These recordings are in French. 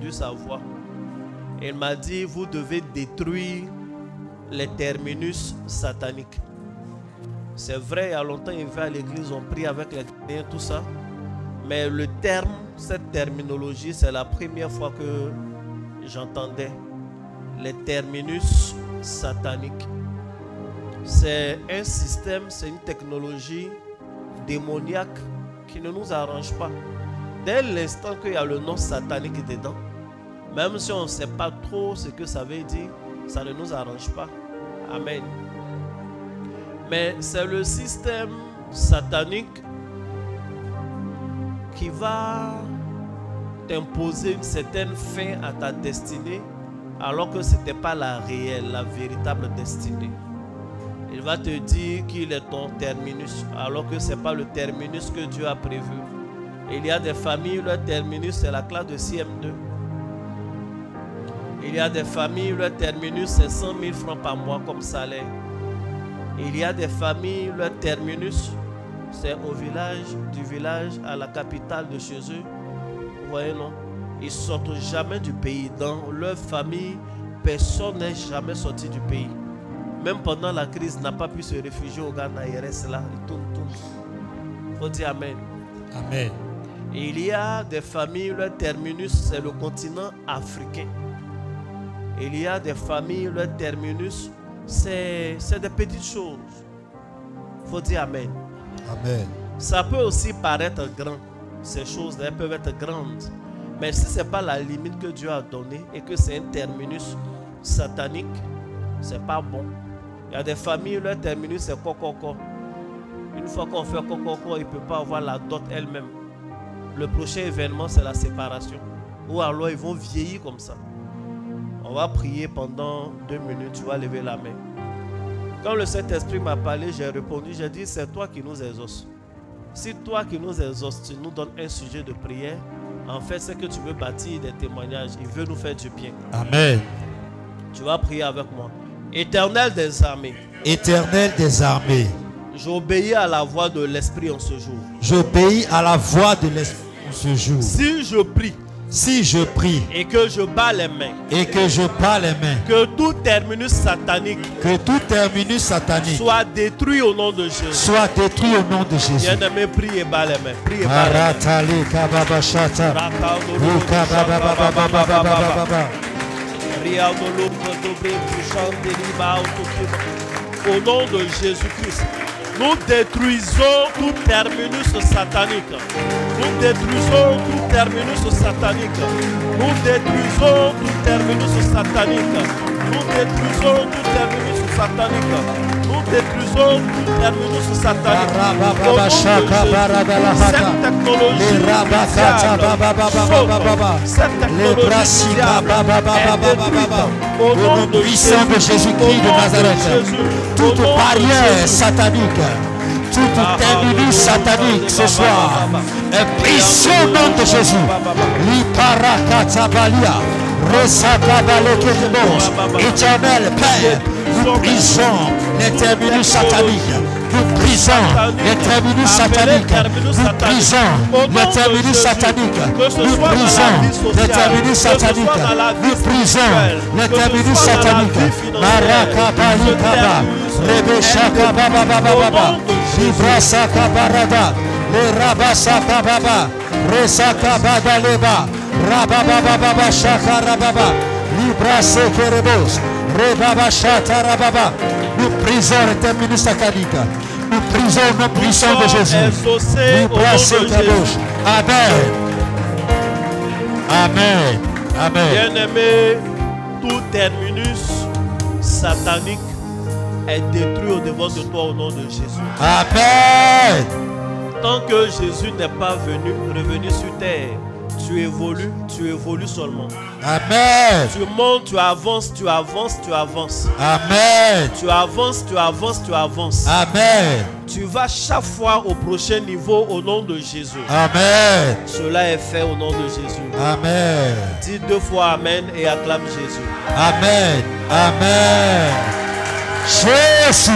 entendu sa voix. Et il m'a dit, vous devez détruire les terminus sataniques. C'est vrai, il y a longtemps, il va à l'église, on prie avec les chrétiens, tout ça. Mais le terme, cette terminologie, c'est la première fois que j'entendais. Les terminus sataniques. C'est un système, c'est une technologie démoniaque qui ne nous arrange pas. Dès l'instant qu'il y a le nom satanique dedans, même si on ne sait pas trop ce que ça veut dire, ça ne nous arrange pas. Amen. Mais c'est le système satanique qui va t'imposer une certaine fin à ta destinée, alors que ce n'était pas la réelle, la véritable destinée. Il va te dire qu'il est ton terminus, alors que ce n'est pas le terminus que Dieu a prévu. Il y a des familles où leur terminus c'est la classe de CM2. Il y a des familles où leur terminus c'est 100 000 francs par mois comme salaire. Il y a des familles où leur terminus c'est au village, du village à la capitale de chez eux. Vous voyez, non? Ils ne sortent jamais du pays. Dans leur famille, personne n'est jamais sorti du pays. Même pendant la crise, n'a pas pu se réfugier au Ghana. Il reste là, il tourne. Il faut dire Amen. Amen. Et il y a des familles où leur terminus, c'est le continent africain. Il y a des familles où leur terminus, c'est des petites choses. Il faut dire Amen. Amen. Ça peut aussi paraître grand. Ces choses-là peuvent être grandes. Mais si ce n'est pas la limite que Dieu a donnée et que c'est un terminus satanique, ce n'est pas bon. Il y a des familles où leur terminus c'est coco. Une fois qu'on fait coco, il ne peut pas avoir la dot elle-même. Le prochain événement, c'est la séparation. Ou alors ils vont vieillir comme ça. On va prier pendant 2 minutes, tu vas lever la main. Quand le Saint-Esprit m'a parlé, j'ai répondu, j'ai dit, c'est toi qui nous exauces. Si toi qui nous exauces, tu nous donnes un sujet de prière, en fait, c'est que tu veux bâtir des témoignages. Il veut nous faire du bien. Amen. Tu vas prier avec moi. Éternel des armées. Éternel des armées. J'obéis à la voix de l'Esprit en ce jour. J'obéis à la voix de l'Esprit en ce jour. Si je prie. Si je prie et que je bats les mains, et que je bats les mains, que tout terminus satanique soit détruit au nom de Jésus. Soit détruit au nom de Jésus. Bien-aimé, prie et bats les mains. Prie et bats les mains. Au nom de Jésus-Christ, nous détruisons tout terminus satanique. Nous détruisons tout terminus satanique. Nous détruisons tout terminus satanique. Nous détruisons tout terminus satanique. Nous détruisons tout terminus satanique. Au nom de Jésus, cette technologie cette technologie au nom de puissant de Jésus-Christ de Nazareth, toute barrière satanique, toute terminus satanique ce soir est brisée au nom de Jésus. Éternel Père, nous brisons les terminus sataniques. Nous brisons les terminus sataniques. Nous brisons les terminus sataniques. Nous brisons les terminus sataniques. Nous brisons les terminus sataniques. Marakabalikaba, Rebeshakababababa, Vibrasakabarada, Lerabasakababa, Resakabadaleba, Rababababa Shakarababa, Librasekerebos, Rebabashatarababa. Nous brisons les terminus sataniques. Nous brisons le nom puissant de Jésus. Librasekerebos. Amen. Amen. Amen. Bien-aimé, tout terminus satanique est détruit au-devant de toi au nom de Jésus. Amen. Tant que Jésus n'est pas revenu sur terre, tu évolues seulement. Amen. Tu montes, tu avances. Amen. Tu avances. Amen. Tu vas chaque fois au prochain niveau au nom de Jésus. Amen. Cela est fait au nom de Jésus. Amen. Dis 2 fois Amen et acclame Jésus. Amen. Amen. Jésus.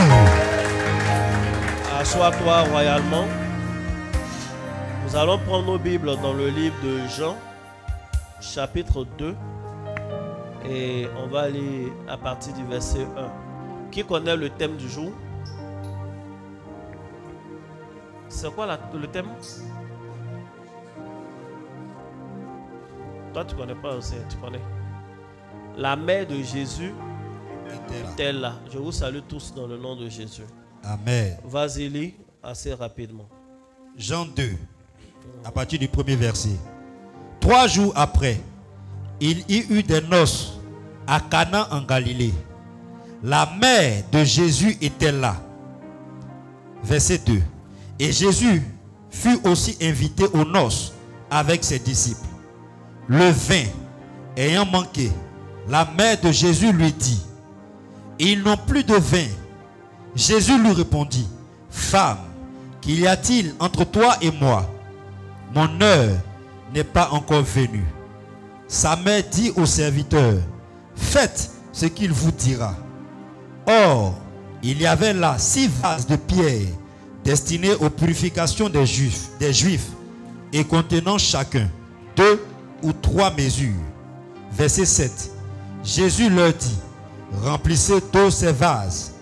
Assois-toi royalement. Nous allons prendre nos Bibles dans le livre de Jean, chapitre 2. Et on va aller à partir du verset 1. Qui connaît le thème du jour? C'est quoi le thème? Toi, tu connais pas aussi, tu connais. La mère de Jésus était là. Je vous salue tous dans le nom de Jésus. Amen. Vas-y, lis assez rapidement. Jean 2, à partir du premier verset. 3 jours après, il y eut des noces à Cana en Galilée. La mère de Jésus était là. Verset 2. Et Jésus fut aussi invité aux noces avec ses disciples. Le vin ayant manqué, la mère de Jésus lui dit: ils n'ont plus de vin. Jésus lui répondit: femme, qu'y a-t-il entre toi et moi? Mon heure n'est pas encore venue. Sa mère dit au serviteur: faites ce qu'il vous dira. Or, il y avait là 6 vases de pierre destinés aux purifications des Juifs et contenant chacun 2 ou 3 mesures. Verset 7. Jésus leur dit: remplissez d'eau ces vases.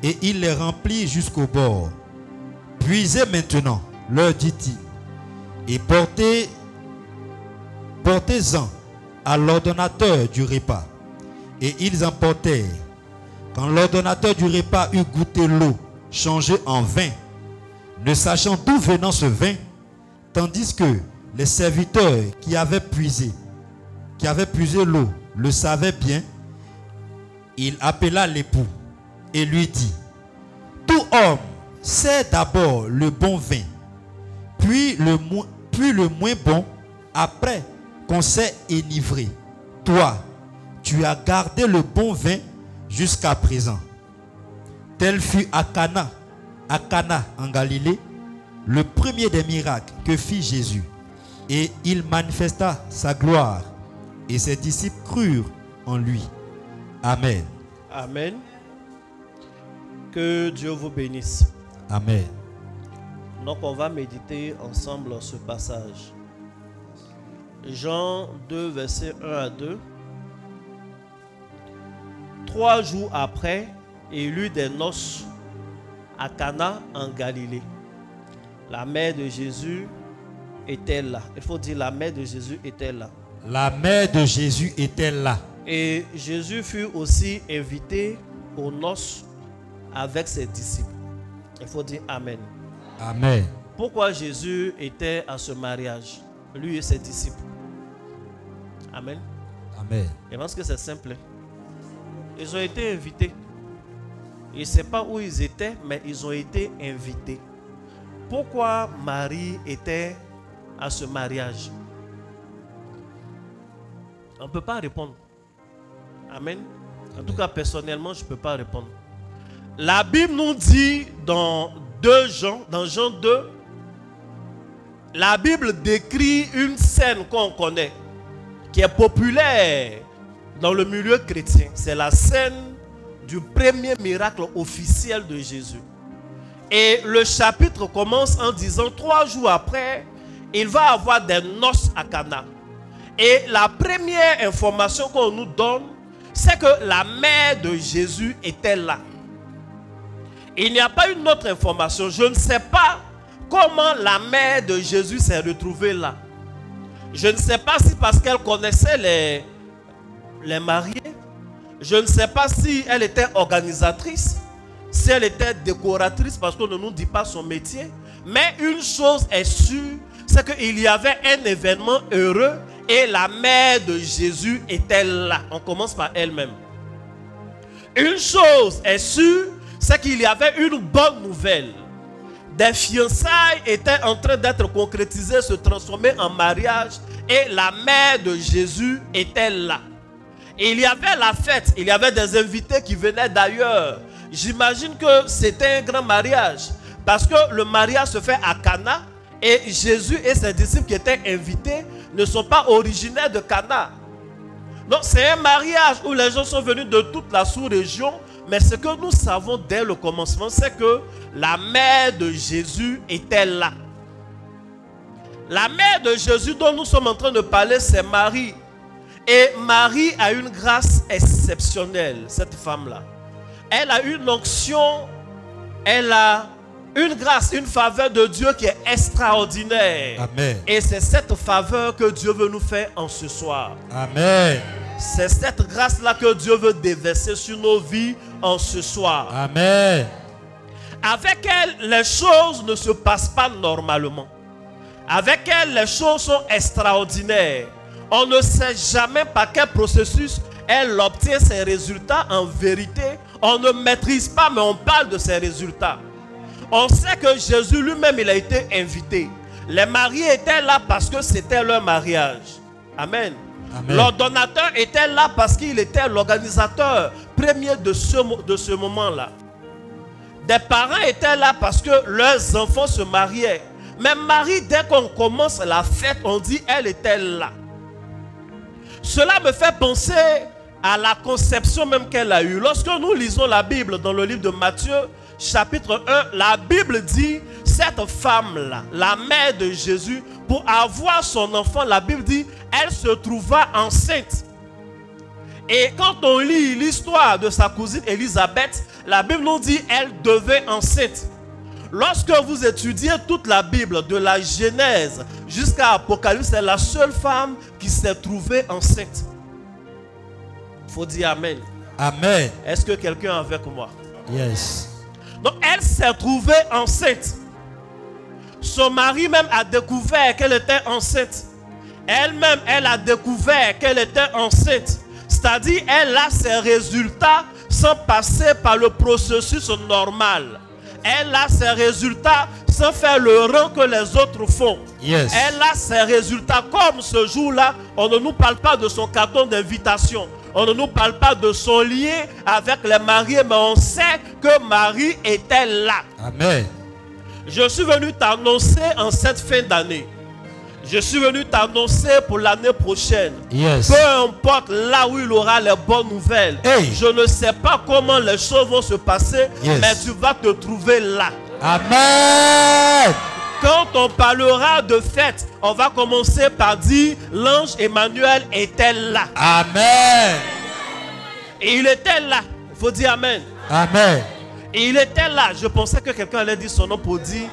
Et il les remplit jusqu'au bord. Puisez maintenant, leur dit-il, et portez-en à l'ordonnateur du repas. Et ils emportèrent. Quand l'ordonnateur du repas eut goûté l'eau changée en vin, ne sachant d'où venant ce vin, tandis que les serviteurs qui avaient puisé l'eau le savaient bien, il appela l'époux et lui dit: tout homme sait d'abord le bon vin, puis le moins bon après qu'on s'est enivré. Toi, tu as gardé le bon vin jusqu'à présent. Tel fut à Cana en Galilée, le premier des miracles que fit Jésus. Et il manifesta sa gloire, et ses disciples crurent en lui. Amen. Amen. Que Dieu vous bénisse. Amen. Donc on va méditer ensemble ce passage. Jean 2, versets 1 à 2. 3 jours après, il eut des noces à Cana en Galilée. La mère de Jésus était là. Il faut dire la mère de Jésus était là. La mère de Jésus était là. Et Jésus fut aussi invité aux noces avec ses disciples. Il faut dire Amen. Amen. Pourquoi Jésus était à ce mariage, lui et ses disciples? Amen. Amen. Je pense que c'est simple. Ils ont été invités. Je ne sais pas où ils étaient, mais ils ont été invités. Pourquoi Marie était à ce mariage? On ne peut pas répondre. Amen. En tout cas, personnellement, je ne peux pas répondre. La Bible nous dit dans Jean 2, la Bible décrit une scène qu'on connaît, qui est populaire dans le milieu chrétien. C'est la scène du premier miracle officiel de Jésus. Et le chapitre commence en disant 3 jours après, il va avoir des noces à Cana. Et la première information qu'on nous donne, c'est que la mère de Jésus était là. Il n'y a pas une autre information. Je ne sais pas comment la mère de Jésus s'est retrouvée là. Je ne sais pas si parce qu'elle connaissait les mariés. Je ne sais pas si elle était organisatrice, si elle était décoratrice, parce qu'on ne nous dit pas son métier. Mais une chose est sûre, c'est qu'il y avait un événement heureux et la mère de Jésus était là. On commence par elle-même. Une chose est sûre, c'est qu'il y avait une bonne nouvelle. Des fiançailles étaient en train d'être concrétisées, se transformer en mariage, et la mère de Jésus était là. Il y avait la fête, il y avait des invités qui venaient d'ailleurs. J'imagine que c'était un grand mariage, parce que le mariage se fait à Cana, et Jésus et ses disciples qui étaient invités ne sont pas originaires de Cana. Donc c'est un mariage où les gens sont venus de toute la sous-région. Mais ce que nous savons dès le commencement, c'est que la mère de Jésus était là. La mère de Jésus dont nous sommes en train de parler, c'est Marie. Et Marie a une grâce exceptionnelle, cette femme-là. Elle a une onction, elle a une grâce, une faveur de Dieu qui est extraordinaire. Amen. Et c'est cette faveur que Dieu veut nous faire en ce soir. Amen. C'est cette grâce-là que Dieu veut déverser sur nos vies en ce soir. Amen. Avec elle, les choses ne se passent pas normalement. Avec elle, les choses sont extraordinaires. On ne sait jamais par quel processus elle obtient ses résultats. En vérité, on ne maîtrise pas, mais on parle de ses résultats. On sait que Jésus lui-même, il a été invité. Les mariés étaient là parce que c'était leur mariage. Amen. Amen. L'ordonnateur était là parce qu'il était l'organisateur premier de ce moment-là. Des parents étaient là parce que leurs enfants se mariaient. Mais Marie, dès qu'on commence la fête, on dit elle était là. Cela me fait penser à la conception même qu'elle a eue. Lorsque nous lisons la Bible dans le livre de Matthieu, chapitre 1, la Bible dit, cette femme-là, la mère de Jésus, pour avoir son enfant, la Bible dit, elle se trouva enceinte. Et quand on lit l'histoire de sa cousine Élisabeth, la Bible nous dit, elle devait enceinte. Lorsque vous étudiez toute la Bible, de la Genèse jusqu'à Apocalypse, c'est la seule femme qui s'est trouvée enceinte. Il faut dire Amen. Amen. Est-ce que quelqu'un est avec moi? Yes. Donc elle s'est trouvée enceinte. Son mari même a découvert qu'elle était enceinte. Elle-même, elle a découvert qu'elle était enceinte. C'est-à-dire, elle a ses résultats sans passer par le processus normal. Elle a ses résultats sans faire le rang que les autres font. Yes. Elle a ses résultats comme ce jour-là. On ne nous parle pas de son carton d'invitation. On ne nous parle pas de son lien avec les mariés, mais on sait que Marie était là. Amen. Je suis venu t'annoncer en cette fin d'année. Je suis venu t'annoncer pour l'année prochaine. Yes. Peu importe là où il aura les bonnes nouvelles. Hey. Je ne sais pas comment les choses vont se passer, Yes. mais tu vas te trouver là. Amen. Quand on parlera de fête, on va commencer par dire l'ange Emmanuel était là. Amen. Et il était là. Il faut dire Amen. Amen. Et il était là. Je pensais que quelqu'un allait dire son nom pour dire.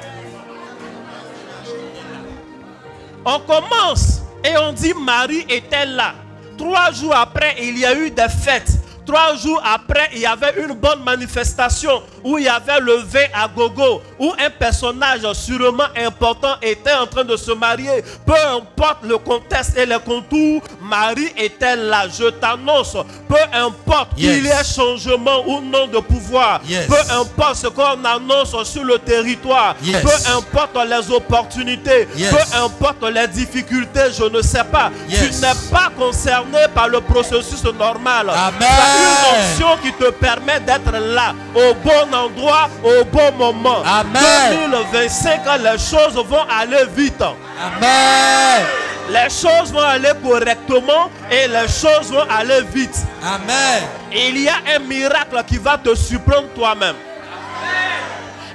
On commence et on dit Marie était là. 3 jours après, il y a eu des fêtes. 3 jours après, il y avait une bonne manifestation où il y avait le vin à gogo, où un personnage sûrement important était en train de se marier. Peu importe le contexte et les contours, Marie était là. Je t'annonce, peu importe qu'il y ait changement ou non de pouvoir, peu importe ce qu'on annonce sur le territoire, peu importe les opportunités, peu importe les difficultés, je ne sais pas. Tu n'es pas concerné par le processus normal. Amen. Une option qui te permet d'être là, au bon endroit, au bon moment. Amen. 2025, les choses vont aller vite. Amen. Les choses vont aller correctement et les choses vont aller vite. Amen. Et il y a un miracle qui va te surprendre toi-même.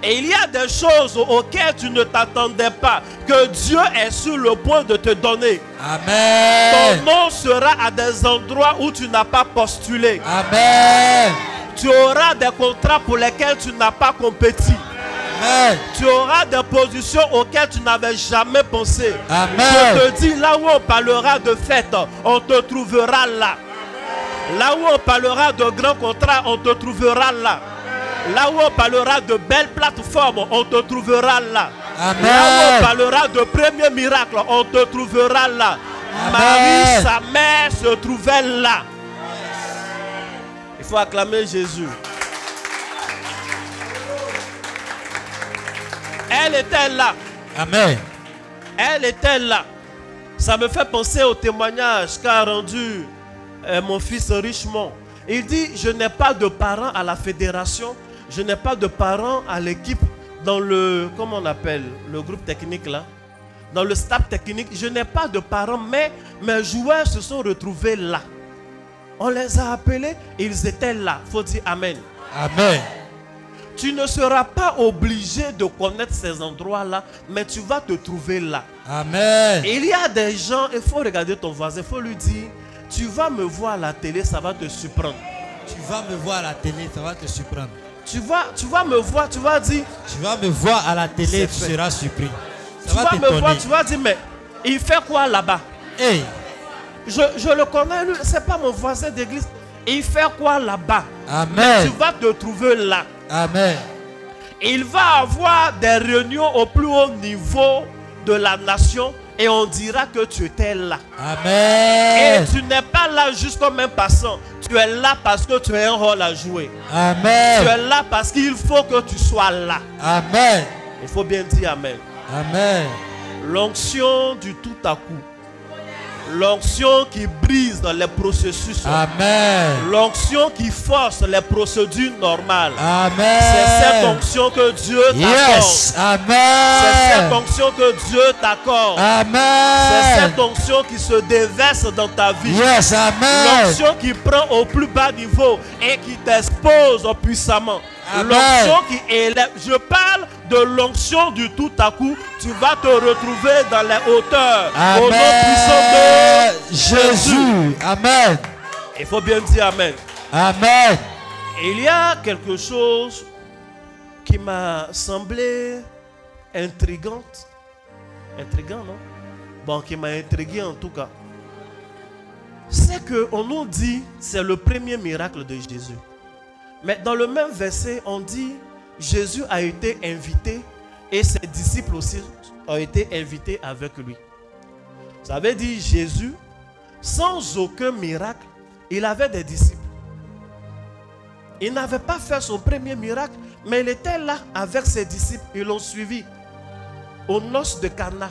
Et il y a des choses auxquelles tu ne t'attendais pas, que Dieu est sur le point de te donner. Amen. Ton nom sera à des endroits où tu n'as pas postulé. Amen. Tu auras des contrats pour lesquels tu n'as pas compéti. Amen. Tu auras des positions auxquelles tu n'avais jamais pensé. Amen. Je te dis, là où on parlera de fête, on te trouvera là. Là où on parlera de grands contrats, on te trouvera là. Là où on parlera de belles plateformes, on te trouvera là. Amen. Là où on parlera de premiers miracles, on te trouvera là. Amen. Marie, sa mère, se trouvait là. Il faut acclamer Jésus. Elle était là. Amen. Elle était là. Ça me fait penser au témoignage qu'a rendu mon fils Richemont. Il dit, je n'ai pas de parents à la fédération. Je n'ai pas de parents à l'équipe dans le, comment on appelle, le groupe technique là. Dans le staff technique, je n'ai pas de parents, mais mes joueurs se sont retrouvés là. On les a appelés, ils étaient là. Il faut dire Amen. Amen. Tu ne seras pas obligé de connaître ces endroits-là, mais tu vas te trouver là. Amen. Et il y a des gens, il faut regarder ton voisin, il faut lui dire, tu vas me voir à la télé, ça va te surprendre. Tu vas me voir à la télé, ça va te surprendre. Tu vas me voir, tu vas dire, tu vas me voir à la télé, tu seras surpris. Ça va t'étonner. Me voir, tu vas dire, mais il fait quoi là-bas? Hey. Je le connais, lui, c'est pas mon voisin d'église. Il fait quoi là-bas? Amen. Mais tu vas te trouver là. Amen. Il va avoir des réunions au plus haut niveau de la nation et on dira que tu étais là. Amen. Et tu n'es pas là juste comme un passant. Tu es là parce que tu as un rôle à jouer. Amen. Tu es là parce qu'il faut que tu sois là. Amen. Il faut bien dire Amen. Amen. L'onction du tout à coup. L'onction qui brise dans les processus. Amen. L'onction qui force les procédures normales. Amen. C'est cette onction que Dieu t'accorde. Yes. Amen. C'est cette onction que Dieu t'accorde. Amen. C'est cette onction qui se déverse dans ta vie. Yes. Amen. L'onction qui prend au plus bas niveau et qui t'expose puissamment. L'onction qui élève. Je parle de l'onction du tout à coup. Tu vas te retrouver dans les hauteurs. Amen. Au nom puissant de Jésus. Amen. Il faut bien dire Amen. Amen. Il y a quelque chose qui m'a semblé intrigante. Intrigant, non? Bon, qui m'a intrigué en tout cas. C'est qu'on nous dit c'est le premier miracle de Jésus. Mais dans le même verset, on dit Jésus a été invité et ses disciples aussi ont été invités avec lui. Ça veut dire Jésus, sans aucun miracle, il avait des disciples. Il n'avait pas fait son premier miracle, mais il était là avec ses disciples. Ils l'ont suivi aux noces de Cana.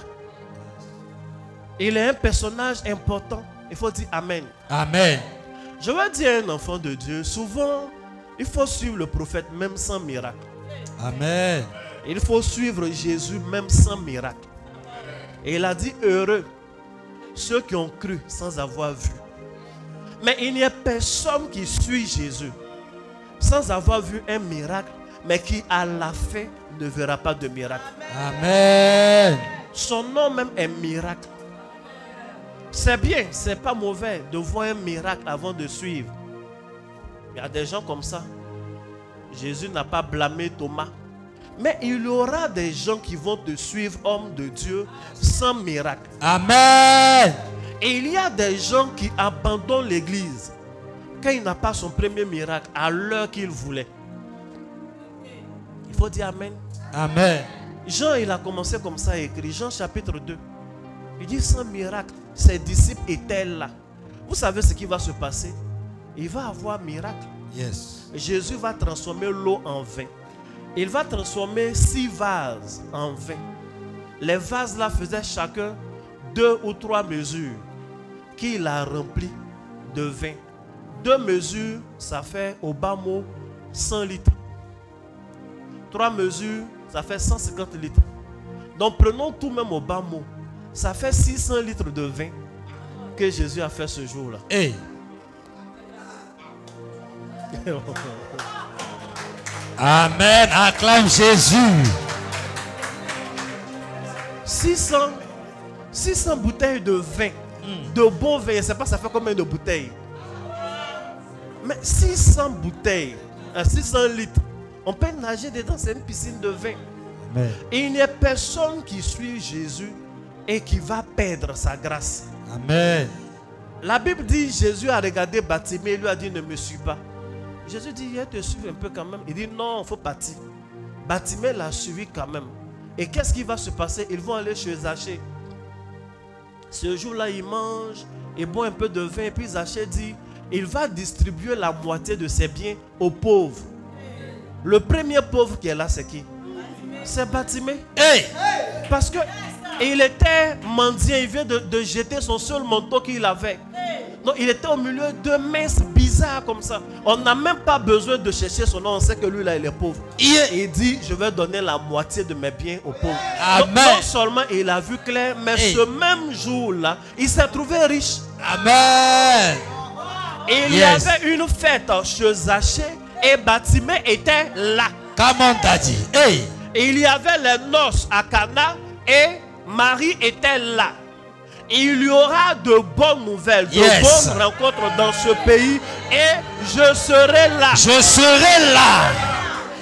Il est un personnage important. Il faut dire Amen. Amen. Je veux dire à un enfant de Dieu, souvent, il faut suivre le prophète même sans miracle. Amen. Il faut suivre Jésus même sans miracle. Et il a dit heureux ceux qui ont cru sans avoir vu. Mais il n'y a personne qui suit Jésus sans avoir vu un miracle, mais qui à la fin ne verra pas de miracle. Amen. Son nom même est miracle. C'est bien, c'est pas mauvais de voir un miracle avant de suivre. Il y a des gens comme ça. Jésus n'a pas blâmé Thomas. Mais il y aura des gens qui vont te suivre, homme de Dieu, sans miracle. Amen. Et il y a des gens qui abandonnent l'église quand il n'a pas son premier miracle à l'heure qu'il voulait. Il faut dire Amen. Amen. Jean, il a commencé comme ça à écrire. Jean chapitre 2. Il dit sans miracle, ses disciples étaient là. Vous savez ce qui va se passer? Il va avoir miracle. Yes. Jésus va transformer l'eau en vin. Il va transformer 6 vases en vin. Les vases là faisaient chacun 2 ou 3 mesures qu'il a rempli de vin. 2 mesures, ça fait au bas mot 100 litres. 3 mesures, ça fait 150 litres. Donc prenons tout même au bas mot. Ça fait 600 litres de vin que Jésus a fait ce jour-là. Hey. Amen. Acclame Jésus. 600 bouteilles de vin. De bon vin. Je ne sais pas ça fait combien de bouteilles. Mais 600 bouteilles. 600 litres. On peut nager dedans. C'est une piscine de vin. Amen. Et il n'y a personne qui suit Jésus et qui va perdre sa grâce. Amen. La Bible dit, Jésus a regardé Bartimée et lui a dit, ne me suis pas. Jésus dit, il te suit un peu quand même. Il dit, non, il faut partir. Bartimée l'a suivi quand même. Et qu'est-ce qui va se passer? Ils vont aller chez Zachée. Ce jour-là, il mange, il boit un peu de vin. Et puis Zachée dit, il va distribuer la moitié de ses biens aux pauvres. Le premier pauvre qui est là, c'est qui? C'est Bartimée. Hey. Parce que il était mendiant, il vient de jeter son seul manteau qu'il avait. Donc il était au milieu de minces bizarres comme ça. On n'a même pas besoin de chercher son nom, on sait que lui là il est pauvre. Et il dit, je vais donner la moitié de mes biens aux pauvres. Donc, non seulement il a vu clair, mais ce même jour-là, il s'est trouvé riche. Amen. Et il y avait une fête chez Zachée et Bartimée était là. Come on, Daddy. Hey. Et il y avait les noces à Cana et Marie était là. Il y aura de bonnes nouvelles, de bonnes rencontres dans ce pays et je serai là. Je serai là.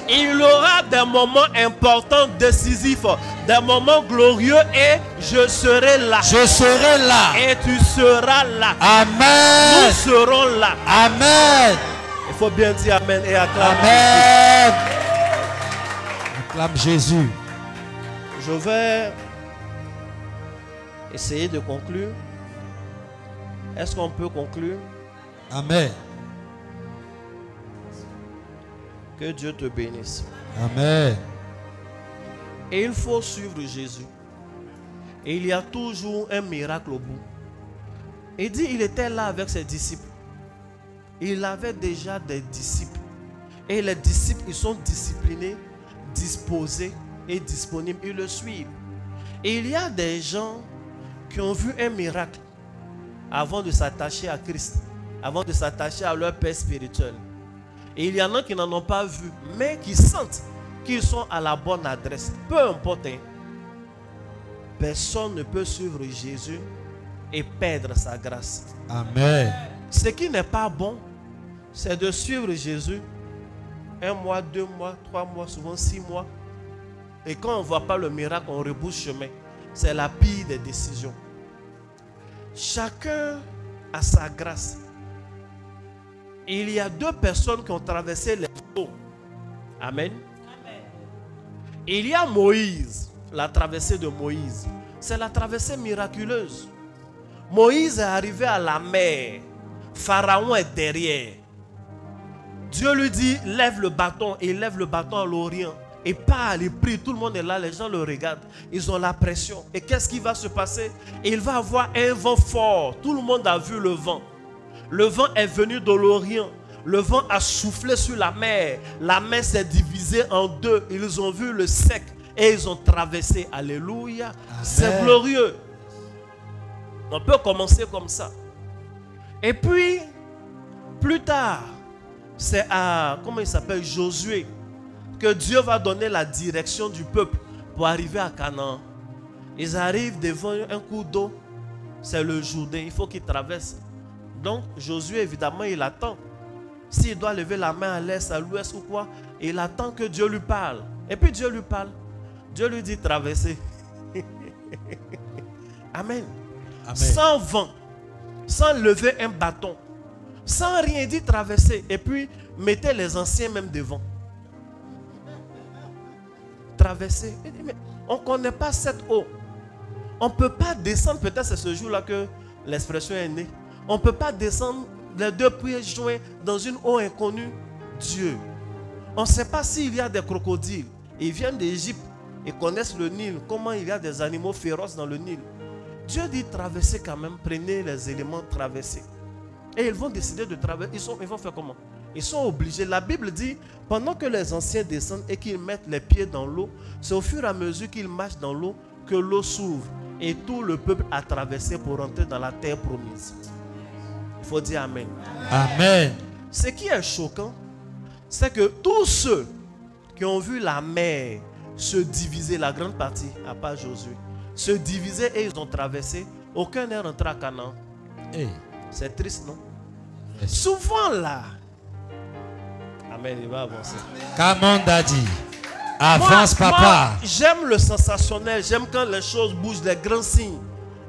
Il y aura des moments importants, décisifs, des moments glorieux et je serai là. Je serai là. Et tu seras là. Amen. Nous serons là. Amen. Il faut bien dire Amen et acclamer. Amen. Acclame Jésus. Je vais essayer de conclure. Est-ce qu'on peut conclure? Amen. Que Dieu te bénisse. Amen. Et il faut suivre Jésus. Et il y a toujours un miracle au bout. Il dit il était là avec ses disciples. Il avait déjà des disciples. Et les disciples, ils sont disciplinés, disposés et disponibles. Ils le suivent. Et il y a des gens qui ont vu un miracle avant de s'attacher à Christ, avant de s'attacher à leur Père spirituel. Et il y en a qui n'en ont pas vu, mais qui sentent qu'ils sont à la bonne adresse. Peu importe. Personne ne peut suivre Jésus et perdre sa grâce. Amen. Ce qui n'est pas bon, c'est de suivre Jésus 1 mois, 2 mois, 3 mois, souvent 6 mois. Et quand on ne voit pas le miracle, on rebouche chemin. C'est la pire des décisions. Chacun a sa grâce. Il y a 2 personnes qui ont traversé les eaux. Amen. Amen. Il y a Moïse, la traversée de Moïse. C'est la traversée miraculeuse. Moïse est arrivé à la mer. Pharaon est derrière. Dieu lui dit, lève le bâton. Et il lève le bâton à l'Orient. Et parle, il prie, tout le monde est là, les gens le regardent. Ils ont la pression. Et qu'est-ce qui va se passer? Il va avoir un vent fort. Tout le monde a vu le vent. Le vent est venu de l'Orient. Le vent a soufflé sur la mer. La mer s'est divisée en 2. Ils ont vu le sec et ils ont traversé. Alléluia. C'est glorieux. On peut commencer comme ça. Et puis, plus tard, c'est à, comment il s'appelle, Josué, que Dieu va donner la direction du peuple pour arriver à Canaan. Ils arrivent devant un cours d'eau. C'est le Jourdain. Il faut qu'ils traversent. Donc, Josué, évidemment, il attend. S'il doit lever la main à l'est, à l'ouest ou quoi, il attend que Dieu lui parle. Et puis Dieu lui parle. Dieu lui dit traverser. Amen. Amen. Sans vent, sans lever un bâton, sans rien dire traverser. Et puis, mettez les anciens même devant. Traverser. Mais on ne connaît pas cette eau. On ne peut pas descendre. Peut-être c'est ce jour-là que l'expression est née. On ne peut pas descendre les 2 pieds joints dans une eau inconnue. Dieu. On ne sait pas s'il y a des crocodiles. Ils viennent d'Égypte. Ils connaissent le Nil. Comment il y a des animaux féroces dans le Nil. Dieu dit traversez quand même. Prenez les éléments, traversez. Et ils vont décider de traverser. Ils vont faire comment? Ils sont obligés. La Bible dit, pendant que les anciens descendent et qu'ils mettent les pieds dans l'eau, c'est au fur et à mesure qu'ils marchent dans l'eau que l'eau s'ouvre. Et tout le peuple a traversé pour entrer dans la terre promise. Il faut dire Amen. Amen. Ce qui est choquant, c'est que tous ceux qui ont vu la mer se diviser, la grande partie, à part Josué, se diviser et ils ont traversé, aucun n'est rentré à Canaan. Hey. C'est triste, non? Yes. Souvent là, Amen, il va avancer. Come on, Daddy. Avance, papa. Moi, j'aime le sensationnel, j'aime quand les choses bougent, les grands signes.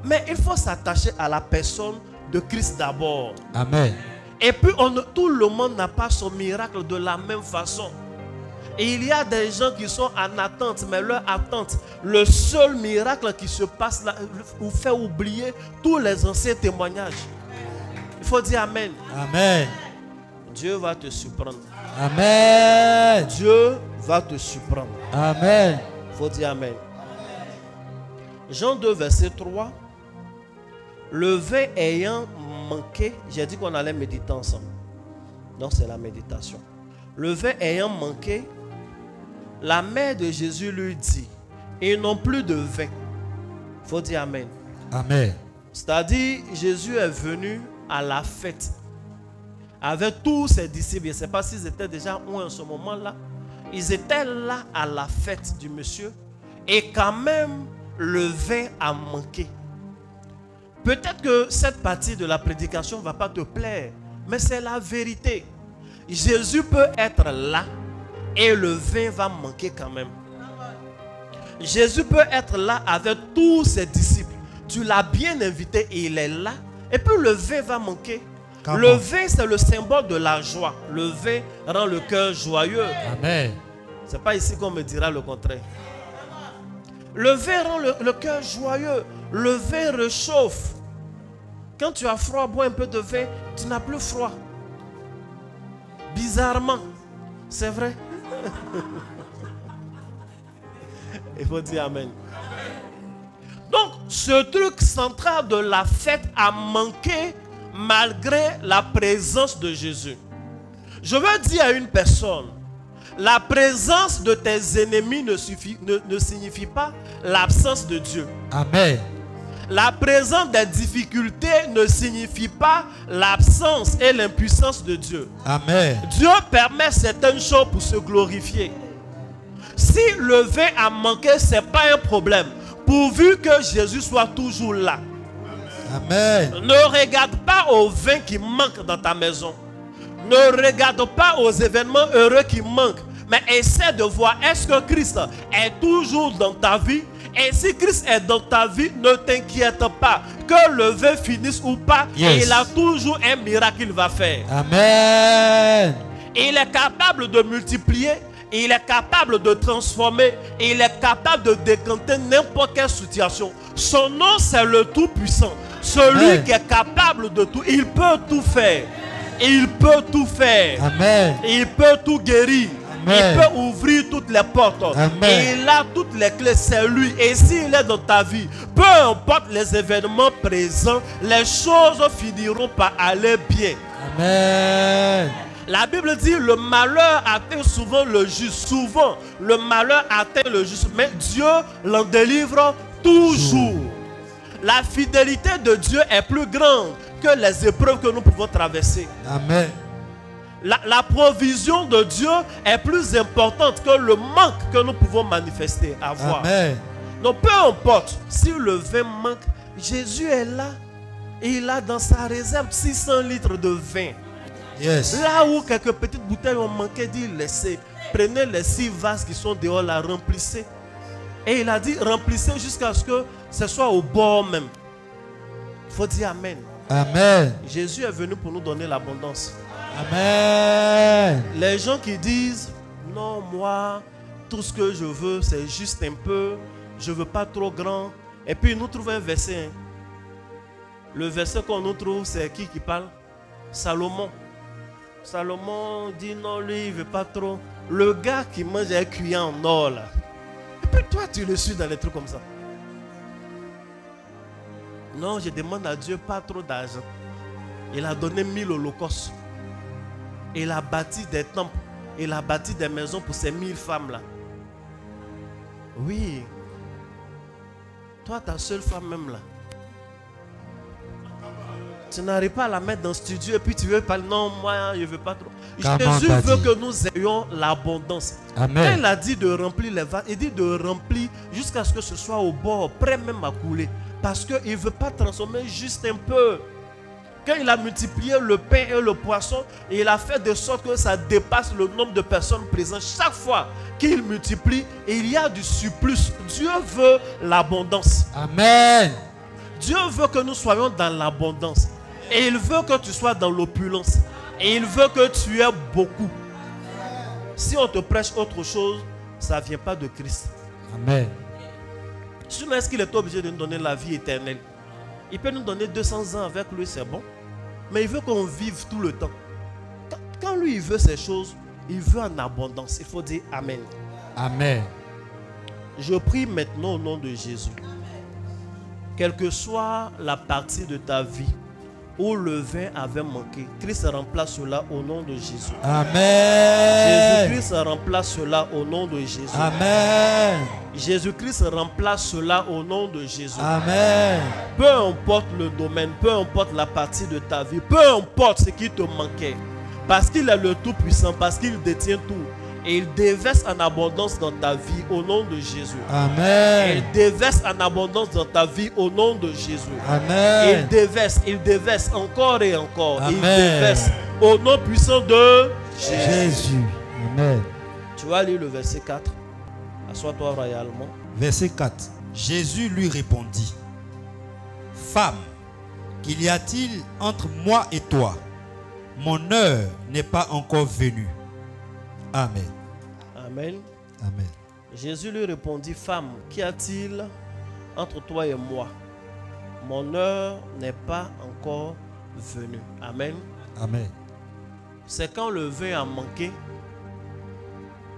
Mais il faut s'attacher à la personne de Christ d'abord. Amen. Et puis, tout le monde n'a pas son miracle de la même façon. Et il y a des gens qui sont en attente, mais leur attente, le seul miracle qui se passe là, vous fait oublier tous les anciens témoignages. Il faut dire Amen. Amen. Dieu va te surprendre. Amen. Dieu va te surprendre. Amen. Il faut dire Amen. Jean 2, verset 3. Le vin ayant manqué, j'ai dit qu'on allait méditer ensemble. Donc c'est la méditation. Le vin ayant manqué, la mère de Jésus lui dit, ils n'ont plus de vin. Il faut dire Amen. Amen. C'est-à-dire, Jésus est venu à la fête avec tous ses disciples. Je ne sais pas s'ils étaient déjà où en ce moment-là. Ils étaient là à la fête du monsieur et quand même le vin a manqué. Peut-être que cette partie de la prédication ne va pas te plaire, mais c'est la vérité. Jésus peut être là et le vin va manquer quand même. Jésus peut être là avec tous ses disciples. Tu l'as bien invité et il est là. Et puis le vin va manquer. Le vin, c'est le symbole de la joie. Le vin rend le cœur joyeux. Amen. Ce n'est pas ici qu'on me dira le contraire. Le vin rend le cœur joyeux. Le vin réchauffe. Quand tu as froid, bois un peu de vin, tu n'as plus froid. Bizarrement. C'est vrai. Il faut dire Amen. Donc, ce truc central de la fête a manqué malgré la présence de Jésus. Je veux dire à une personne, la présence de tes ennemis ne signifie pas l'absence de Dieu. Amen. La présence des difficultés ne signifie pas l'absence et l'impuissance de Dieu. Amen. Dieu permet certaines choses pour se glorifier. Si le vin a manqué, ce n'est pas un problème. Pourvu que Jésus soit toujours là. Amen. Ne regarde pas au vin qui manque dans ta maison. Ne regarde pas aux événements heureux qui manquent. Mais essaie de voir, est-ce que Christ est toujours dans ta vie? Et si Christ est dans ta vie, ne t'inquiète pas. Que le vin finisse ou pas, il a toujours un miracle qu'il va faire. Amen. Il est capable de multiplier. Il est capable de transformer. Il est capable de décanter n'importe quelle situation. Son nom, c'est le Tout-Puissant. Celui qui est capable de tout. Il peut tout faire. Il peut tout faire. Amen. Il peut tout guérir. Amen. Il peut ouvrir toutes les portes. Amen. Il a toutes les clés. C'est lui. Et s'il est dans ta vie, peu importe les événements présents, les choses finiront par aller bien. Amen. La Bible dit le malheur atteint souvent le juste. Souvent, le malheur atteint le juste. Mais Dieu l'en délivre toujours. La fidélité de Dieu est plus grande que les épreuves que nous pouvons traverser. Amen. La provision de Dieu est plus importante que le manque que nous pouvons manifester, avoir. Amen. Donc peu importe, si le vin manque, Jésus est là. Et il a dans sa réserve 600 litres de vin. Yes. Là où quelques petites bouteilles ont manqué, dit laissez. Prenez les 6 vases qui sont dehors, là, remplissez. Et il a dit remplissez jusqu'à ce que ce soit au bord même. Il faut dire Amen. Amen. Jésus est venu pour nous donner l'abondance. Amen. Les gens qui disent non, moi, tout ce que je veux, c'est juste un peu. Je ne veux pas trop grand. Et puis, ils nous trouvent un verset. Le verset qu'on nous trouve, c'est qui parle? Salomon. Salomon dit non, lui, il ne veut pas trop. Le gars qui mange un cuillère en or, là. Et puis, toi, tu le suis dans les trucs comme ça. Non, je demande à Dieu pas trop d'argent. Il a donné 1000 holocaustes. Il a bâti des temples. Il a bâti des maisons pour ces 1000 femmes-là. Oui. Toi, ta seule femme même là. Tu n'arrives pas à la mettre dans le studio et puis tu veux parler. Non, moi, je ne veux pas trop. Jésus veut que nous ayons l'abondance. Amen. Quand il a dit de remplir les vases, il dit de remplir jusqu'à ce que ce soit au bord, prêt même à couler. Parce qu'il ne veut pas transformer juste un peu. Quand il a multiplié le pain et le poisson, il a fait de sorte que ça dépasse le nombre de personnes présentes. Chaque fois qu'il multiplie, il y a du surplus. Dieu veut l'abondance. Amen. Dieu veut que nous soyons dans l'abondance. Et il veut que tu sois dans l'opulence. Et il veut que tu aies beaucoup. Si on te prêche autre chose, ça ne vient pas de Christ. Amen. Sinon, est-ce qu'il est obligé de nous donner la vie éternelle? Il peut nous donner 200 ans avec lui, c'est bon. Mais il veut qu'on vive tout le temps. Quand lui, il veut ces choses, il veut en abondance. Il faut dire Amen. Amen. Je prie maintenant au nom de Jésus. Quelle que soit la partie de ta vie où le vin avait manqué, Christ remplace cela au nom de Jésus. Amen. Jésus-Christ remplace cela au nom de Jésus. Amen. Jésus-Christ remplace cela au nom de Jésus. Amen. Peu importe le domaine, peu importe la partie de ta vie, peu importe ce qui te manquait, parce qu'il est le Tout-Puissant, parce qu'il détient tout, Et il déverse en abondance dans ta vie au nom de Jésus. Amen. Il déverse en abondance dans ta vie au nom de Jésus. Amen. Il déverse encore et encore. Amen. Il déverse au nom puissant de Jésus. Amen. Tu vas lire le verset 4. Assois-toi royalement. Verset 4. Jésus lui répondit: Femme, qu'il y a-t-il entre moi et toi? Mon heure n'est pas encore venue. Amen. Amen. Amen. Jésus lui répondit: Femme, qu'y a-t-il entre toi et moi? Mon heure n'est pas encore venue. Amen. Amen. C'est quand le vin a manqué,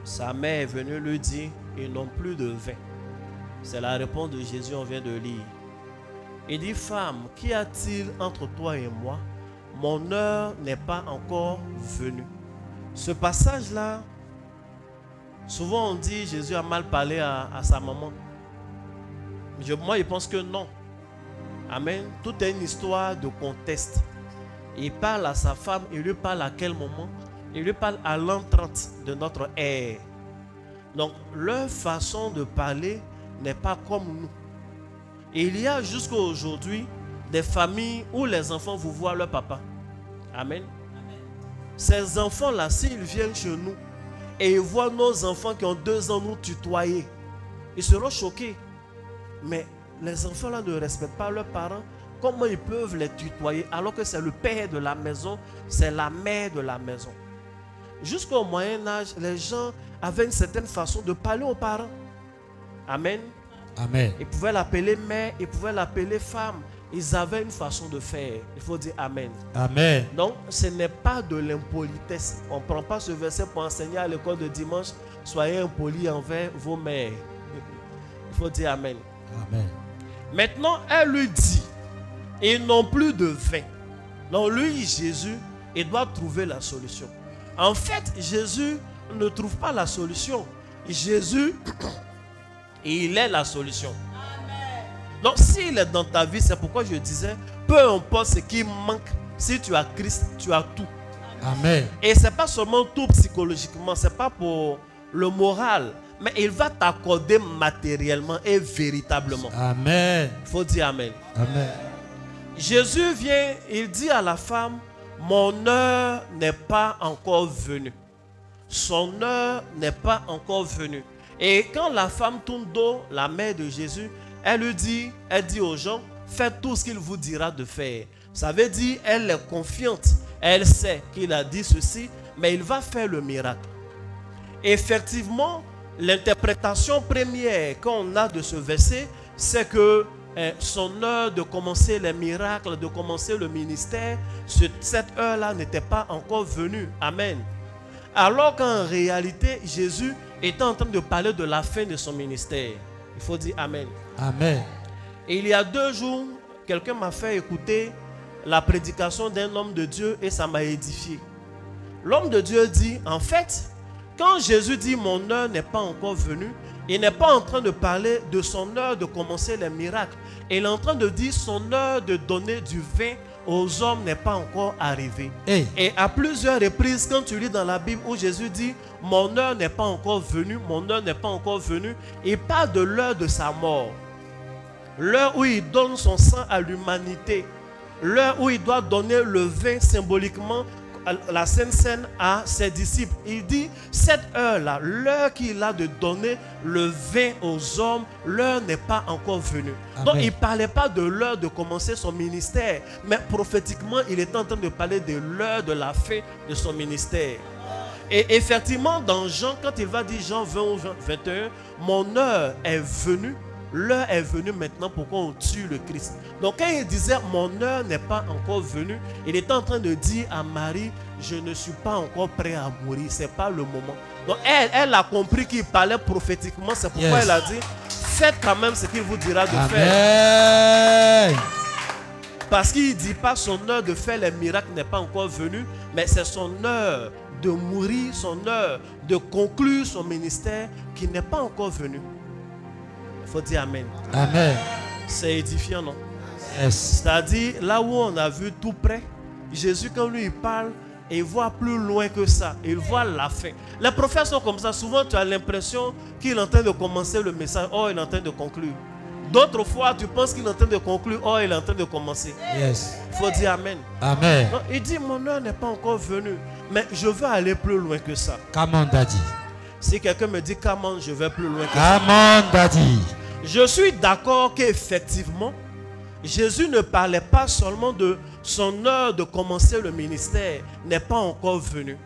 sa mère est venue lui dire: ils n'ont plus de vin. C'est la réponse de Jésus, on vient de lire. Il dit: Femme, qu'y a-t-il entre toi et moi? Mon heure n'est pas encore venue. Ce passage-là, souvent on dit Jésus a mal parlé à sa maman. Moi, je pense que non. Amen. Tout est une histoire de contexte. Il parle à sa femme, il lui parle à quel moment? Il lui parle à l'entrante de notre ère. Donc, leur façon de parler n'est pas comme nous. Il y a jusqu'à aujourd'hui des familles où les enfants vous voient leur papa. Amen. Ces enfants-là, s'ils viennent chez nous et ils voient nos enfants qui ont 2 ans nous tutoyer, ils seront choqués. Mais les enfants-là ne respectent pas leurs parents. Comment ils peuvent les tutoyer alors que c'est le père de la maison, c'est la mère de la maison? Jusqu'au Moyen-Âge, les gens avaient une certaine façon de parler aux parents. Amen. Amen. Ils pouvaient l'appeler mère, ils pouvaient l'appeler femme. Ils avaient une façon de faire. Il faut dire Amen. Amen. Donc, ce n'est pas de l'impolitesse. On ne prend pas ce verset pour enseigner à l'école de dimanche: soyez impolis envers vos mères. Il faut dire Amen. Amen. Maintenant, elle lui dit: ils n'ont plus de vin. Donc, lui, Jésus, il doit trouver la solution. En fait, Jésus ne trouve pas la solution. Jésus, il est la solution. Donc, s'il est dans ta vie, c'est pourquoi je disais, peu importe ce qui manque, si tu as Christ, tu as tout. Amen. Et ce n'est pas seulement tout psychologiquement, ce n'est pas pour le moral, mais il va t'accorder matériellement et véritablement. Amen. Il faut dire Amen. Amen. Jésus vient, il dit à la femme: mon heure n'est pas encore venue. Son heure n'est pas encore venue. Et quand la femme tourne dos, la mère de Jésus, elle dit aux gens: faites tout ce qu'il vous dira de faire. Ça veut dire, elle est confiante. Elle sait qu'il a dit ceci, mais il va faire le miracle. Effectivement, l'interprétation première qu'on a de ce verset, c'est que son heure de commencer les miracles, de commencer le ministère, cette heure-là n'était pas encore venue. Amen. Alors qu'en réalité, Jésus était en train de parler de la fin de son ministère. Il faut dire Amen. Amen. Et il y a 2 jours, quelqu'un m'a fait écouter la prédication d'un homme de Dieu et ça m'a édifié. L'homme de Dieu dit, en fait, quand Jésus dit mon heure n'est pas encore venue, il n'est pas en train de parler de son heure de commencer les miracles. Il est en train de dire son heure de donner du vin aux hommes n'est pas encore arrivée. Hey. Et à plusieurs reprises, quand tu lis dans la Bible où Jésus dit mon heure n'est pas encore venue, mon heure n'est pas encore venue, il parle de l'heure de sa mort. L'heure où il donne son sang à l'humanité. L'heure où il doit donner le vin symboliquement, la Sainte Seine, à ses disciples. Il dit, cette heure-là, l'heure qu'il a de donner le vin aux hommes, l'heure n'est pas encore venue. Amen. Donc il ne parlait pas de l'heure de commencer son ministère, mais prophétiquement, il était en train de parler de l'heure de la fin de son ministère. Et effectivement, dans Jean, quand il va dire Jean 20 ou 21, mon heure est venue. L'heure est venue maintenant pour qu'on tue le Christ. Donc quand il disait mon heure n'est pas encore venue, il était en train de dire à Marie, je ne suis pas encore prêt à mourir, ce n'est pas le moment. Donc elle a compris qu'il parlait prophétiquement, c'est pourquoi elle a dit, faites quand même ce qu'il vous dira de faire. Parce qu'il ne dit pas son heure de faire les miracles n'est pas encore venue, mais c'est son heure de mourir, son heure de conclure son ministère qui n'est pas encore venue. Il faut dire Amen. Amen. C'est édifiant, non? Yes. C'est-à-dire, là où on a vu tout près, Jésus, quand lui il parle, et il voit plus loin que ça. Il voit la fin. Les prophètes sont comme ça. Souvent, tu as l'impression qu'il est en train de commencer le message. Oh, il est en train de conclure. D'autres fois, tu penses qu'il est en train de conclure. Oh, il est en train de commencer. Yes. Il faut dire Amen. Amen. Donc, il dit, mon heure n'est pas encore venue. Mais je veux aller plus loin que ça. Come on, Daddy. Si quelqu'un me dit, come on, je vais plus loin que ça. Come on, Daddy. Je suis d'accord qu'effectivement, Jésus ne parlait pas seulement de son heure de commencer le ministère n'est pas encore venue.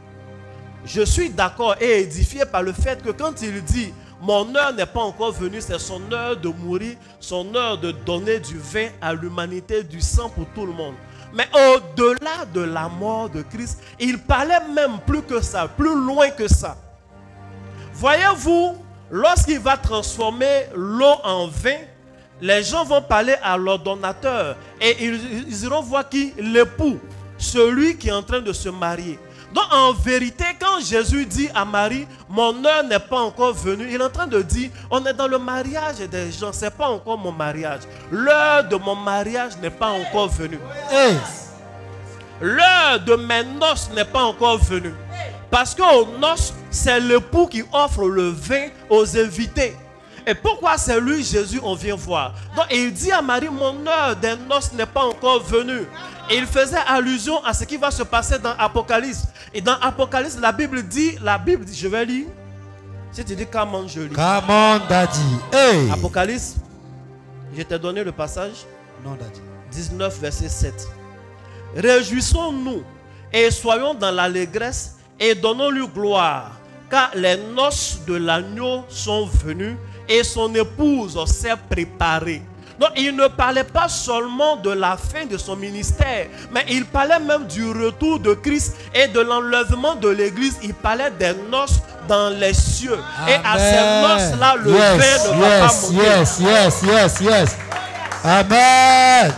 Je suis d'accord et édifié par le fait que quand il dit mon heure n'est pas encore venue, c'est son heure de mourir, son heure de donner du vin à l'humanité, du sang pour tout le monde. Mais au-delà de la mort de Christ, il parlait même plus que ça, plus loin que ça. Voyez-vous, lorsqu'il va transformer l'eau en vin, les gens vont parler à l'ordonnateur et ils iront voir qui? L'époux, celui qui est en train de se marier. Donc en vérité, quand Jésus dit à Marie, mon heure n'est pas encore venue, il est en train de dire, on est dans le mariage des gens, ce n'est pas encore mon mariage. L'heure de mon mariage n'est pas encore venue. Hey. L'heure de mes noces n'est pas encore venue. Parce qu'aux noces, c'est l'époux qui offre le vin aux invités. Et pourquoi c'est lui, Jésus, on vient voir? Donc il dit à Marie, mon heure des noces n'est pas encore venue. Et il faisait allusion à ce qui va se passer dans Apocalypse. Et dans Apocalypse, la Bible dit, je vais lire. Si tu dis comment je lis. Come on, Daddy. Hey. Apocalypse, je t'ai donné le passage. Non, Daddy. 19, verset 7. Réjouissons-nous et soyons dans l'allégresse et donnons-lui gloire, car les noces de l'agneau sont venues et son épouse s'est préparée. Donc il ne parlait pas seulement de la fin de son ministère, mais il parlait même du retour de Christ et de l'enlèvement de l'église. Il parlait des noces dans les cieux. Amen. Et à ces noces-là, le vin ne va pas manquer. Yes. Amen.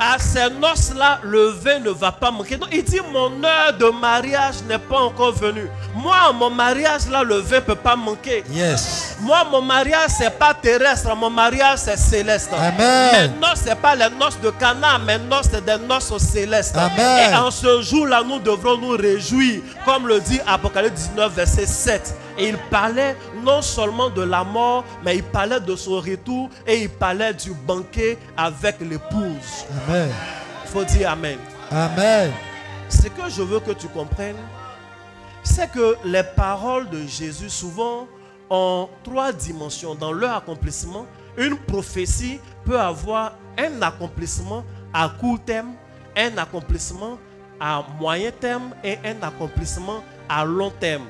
À ces noces-là, le vin ne va pas manquer. Donc il dit, mon heure de mariage n'est pas encore venue. Moi, mon mariage là, le vin ne peut pas manquer. Yes. Moi, mon mariage, ce n'est pas terrestre. Mon mariage, c'est céleste. Amen. Mes noces, ce n'est pas les noces de Cana. Mes noces, c'est des noces célestes. Amen. Et en ce jour-là, nous devrons nous réjouir. Comme le dit Apocalypse 19, verset 7. Et il parlait non seulement de la mort, mais il parlait de son retour et il parlait du banquet avec l'épouse. Amen. Il faut dire Amen. Amen. Ce que je veux que tu comprennes, c'est que les paroles de Jésus souvent ont trois dimensions. Dans leur accomplissement, une prophétie peut avoir un accomplissement à court terme, un accomplissement à moyen terme et un accomplissement à long terme.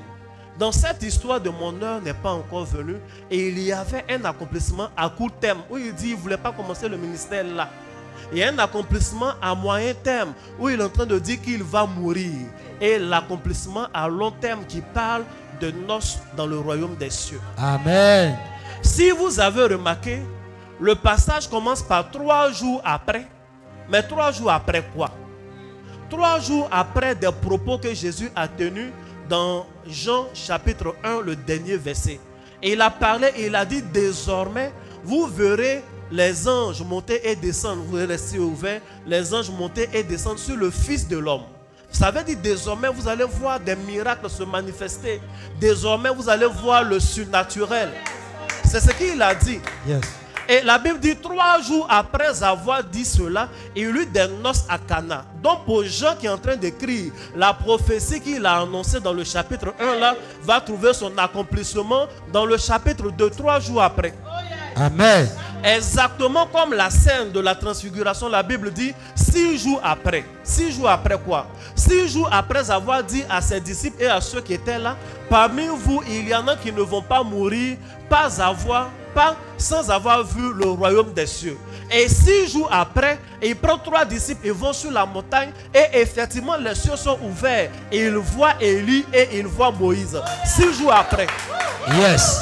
Dans cette histoire de mon heure n'est pas encore venue, et il y avait un accomplissement à court terme où il dit qu'il ne voulait pas commencer le ministère là. Il y a un accomplissement à moyen terme où il est en train de dire qu'il va mourir. Et l'accomplissement à long terme qui parle de noces dans le royaume des cieux. Amen. Si vous avez remarqué, le passage commence par 3 jours après. Mais 3 jours après quoi? 3 jours après des propos que Jésus a tenus dans Jean chapitre 1, le dernier verset. Et il a parlé et il a dit, désormais, vous verrez les anges monter et descendre. Vous restez ouverts, les anges monter et descendre sur le Fils de l'homme. Ça veut dire désormais vous allez voir des miracles se manifester. Désormais vous allez voir le surnaturel. C'est ce qu'il a dit. Yes. Et la Bible dit 3 jours après avoir dit cela, il y eut des noces à Cana. Donc pour Jean qui est en train d'écrire, la prophétie qu'il a annoncée dans le chapitre 1 là, va trouver son accomplissement dans le chapitre 2, 3 jours après. Amen. Exactement comme la scène de la transfiguration, la Bible dit 6 jours après. 6 jours après quoi? 6 jours après avoir dit à ses disciples et à ceux qui étaient là, parmi vous, il y en a qui ne vont pas mourir sans avoir vu le royaume des cieux. Et 6 jours après, il prend 3 disciples, ils vont sur la montagne et effectivement les cieux sont ouverts. Et ils voient Élie et ils voient Moïse. 6 jours après. Yes.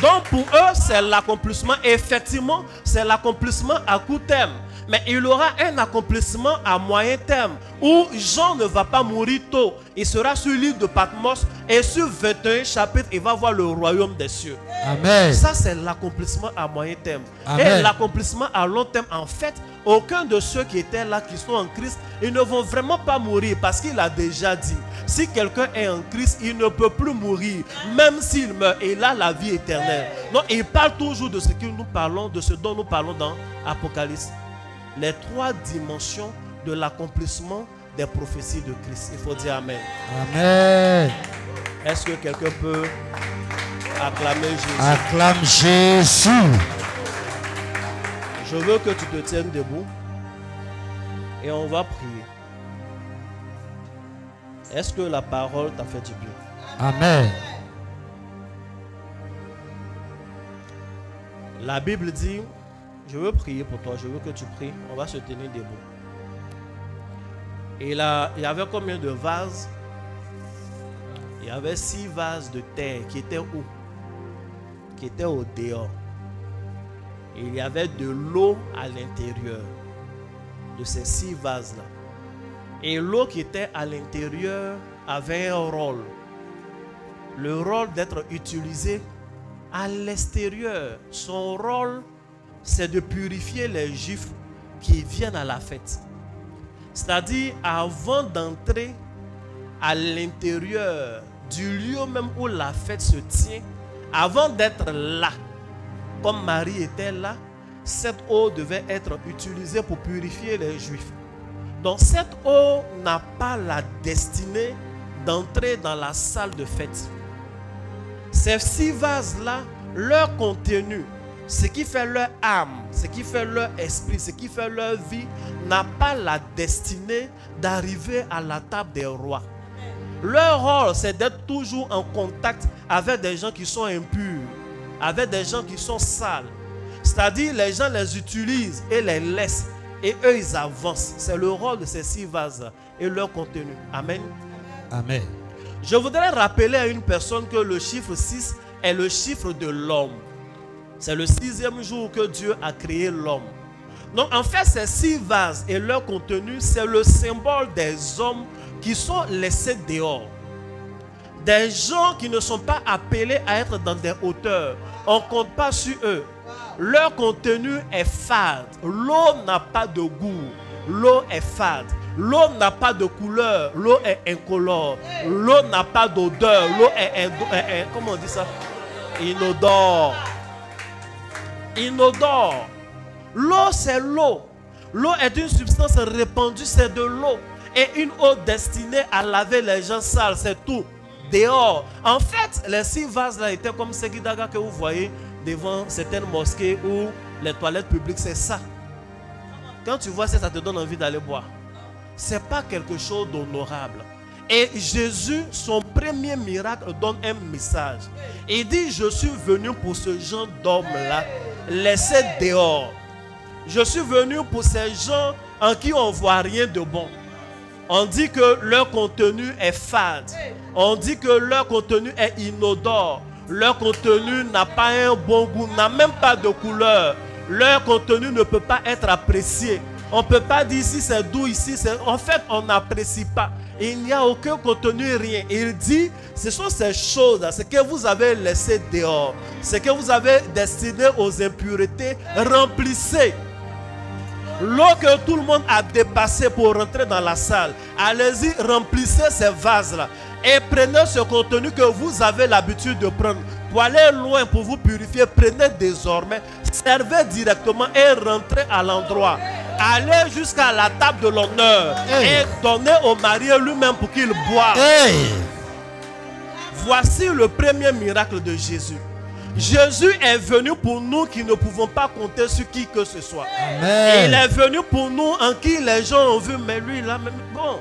Donc pour eux, c'est l'accomplissement. Effectivement, c'est l'accomplissement à court terme. Mais il aura un accomplissement à moyen terme où Jean ne va pas mourir tôt. Il sera sur l'île de Patmos et sur 21 chapitres, il va voir le royaume des cieux. Amen. Ça, c'est l'accomplissement à moyen terme. Amen. Et l'accomplissement à long terme, en fait, aucun de ceux qui étaient là, qui sont en Christ, ils ne vont vraiment pas mourir parce qu'il a déjà dit, si quelqu'un est en Christ, il ne peut plus mourir, même s'il meurt, et il a la vie éternelle. Donc il parle toujours de ce que nous parlons, de ce dont nous parlons dans Apocalypse. Les 3 dimensions de l'accomplissement des prophéties de Christ. Il faut dire Amen. Amen. Est-ce que quelqu'un peut acclamer Jésus? Acclame Jésus. Je veux que tu te tiennes debout et on va prier. Est-ce que la parole t'a fait du bien? Amen. La Bible dit, je veux prier pour toi, je veux que tu pries, on va se tenir debout. Et là, il y avait combien de vases? Il y avait 6 vases de terre qui étaient où? Qui étaient au dehors. Et il y avait de l'eau à l'intérieur de ces 6 vases-là. Et l'eau qui était à l'intérieur avait un rôle. Le rôle d'être utilisé à l'extérieur. Son rôle, c'est de purifier les Juifs qui viennent à la fête. C'est-à-dire, avant d'entrer à l'intérieur du lieu même où la fête se tient, avant d'être là, comme Marie était là, cette eau devait être utilisée pour purifier les Juifs. Donc cette eau n'a pas la destinée d'entrer dans la salle de fête. Ces 6 vases-là, leur contenu, ce qui fait leur âme, ce qui fait leur esprit, ce qui fait leur vie, n'a pas la destinée d'arriver à la table des rois. Leur rôle, c'est d'être toujours en contact avec des gens qui sont impurs, avec des gens qui sont sales. C'est-à-dire, les gens les utilisent et les laissent, et eux, ils avancent. C'est le rôle de ces 6 vases et leur contenu. Amen. Amen. Je voudrais rappeler à une personne que le chiffre 6 est le chiffre de l'homme. C'est le 6e jour que Dieu a créé l'homme. Donc en fait, ces 6 vases et leur contenu, c'est le symbole des hommes qui sont laissés dehors. Des gens qui ne sont pas appelés à être dans des hauteurs. On ne compte pas sur eux. Leur contenu est fade. L'eau n'a pas de goût. L'eau est fade. L'eau n'a pas de couleur. L'eau est incolore. L'eau n'a pas d'odeur. L'eau est comment on dit ça? Inodore. Inodore. L'eau, c'est l'eau. L'eau est une substance répandue, c'est de l'eau. Et une eau destinée à laver les gens sales, c'est tout. Dehors. En fait, les 6 vases-là étaient comme ces guidagas que vous voyez devant certaines mosquées ou les toilettes publiques, c'est ça. Quand tu vois ça, ça te donne envie d'aller boire. Ce n'est pas quelque chose d'honorable. Et Jésus, son premier miracle, donne un message. Il dit, je suis venu pour ce genre d'hommes-là, laissés dehors. Je suis venu pour ces gens en qui on ne voit rien de bon. On dit que leur contenu est fade. On dit que leur contenu est inodore. Leur contenu n'a pas un bon goût, n'a même pas de couleur. Leur contenu ne peut pas être apprécié. On ne peut pas dire ici c'est doux, ici c'est... En fait, on n'apprécie pas. Il n'y a aucun contenu, rien. Il dit, ce sont ces choses-là, ce que vous avez laissé dehors, ce que vous avez destiné aux impuretés, remplissez. L'eau que tout le monde a dépassé pour rentrer dans la salle, allez-y, remplissez ces vases-là. Et prenez ce contenu que vous avez l'habitude de prendre. Pour aller loin, pour vous purifier, prenez désormais, servez directement et rentrez à l'endroit. Allez jusqu'à la table de l'honneur et donnez au marié lui-même pour qu'il boive. Voici le premier miracle de Jésus. Jésus est venu pour nous qui ne pouvons pas compter sur qui que ce soit. Amen. Il est venu pour nous en qui les gens ont vu, mais lui là, bon,